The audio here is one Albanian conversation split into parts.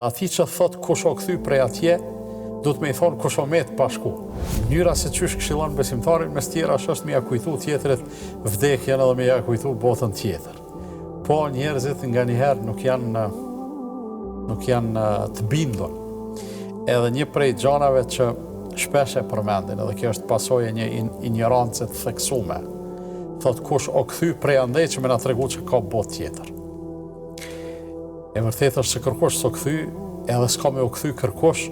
Ati që thot kush o kthy prej atje, du të me i thonë kush o met pashku. Njëra se qysh këshillon besimtarin, mes tjera është me ja kujtu tjetërit vdekjen edhe me ja kujtu botën tjetër. Po njerëzit nga njëherë nuk janë të bindur. Edhe një prej gjanave që shpesh e përmendin, edhe kjo është pasojë një ignorancë të theksume. Thot kush o kthy prej andej që me na tregu që ka botë tjetër. E vërtet është se kërkosh s'o kthy, edhe s'ka me u kthy kërkosh,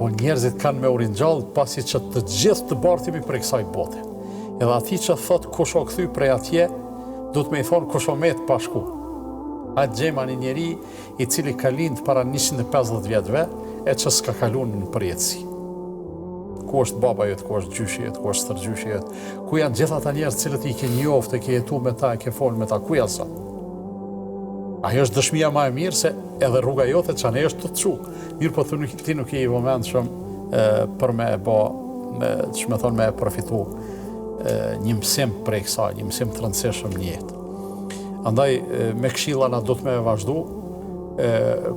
po njerëzit kanë me u ringjallë pasi që të gjithë të bartimi prej kësaj bote. Edhe ati që thot kush o kthy prej atje, du të me i thonë kush o met pashku. A gjema një njeri i cili ka lind para 150 vjetëve, e që s'ka kalun në përjetësi. Ku është baba jëtë, ku është gjyshi jëtë, ku është stërgjyshi jëtë, ku janë gjithë ata njerëz cilët i ke njoftë, e ke jetu me ta, e ke folë me ta, ku janë sa? Ajo është dëshmia ma e mirë se edhe rruga jote që anë është të të qu. Mirë po ti nuk je i moment shumë për me me profitu një mësim prej kësaj, një mësim të rëndësishëm një jetë. Andaj me këshilla na do të me vazhdu,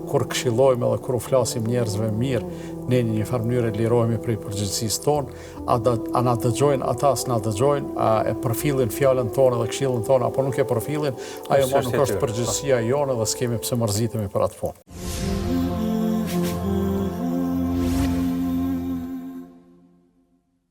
kur këshillojmë edhe kur u flasim njerëzve mirë, ne një farë mënyrë lirohemi prej përgjegjësisë tonë, a na dëgjojnë, ata s'na dëgjojnë, a e përfillin fjalën tonë dhe këshillën tonë, apo nuk e përfillin, ajo ma nuk është përgjegjësia jonë dhe s'kemi pse mërzitemi për atë punë.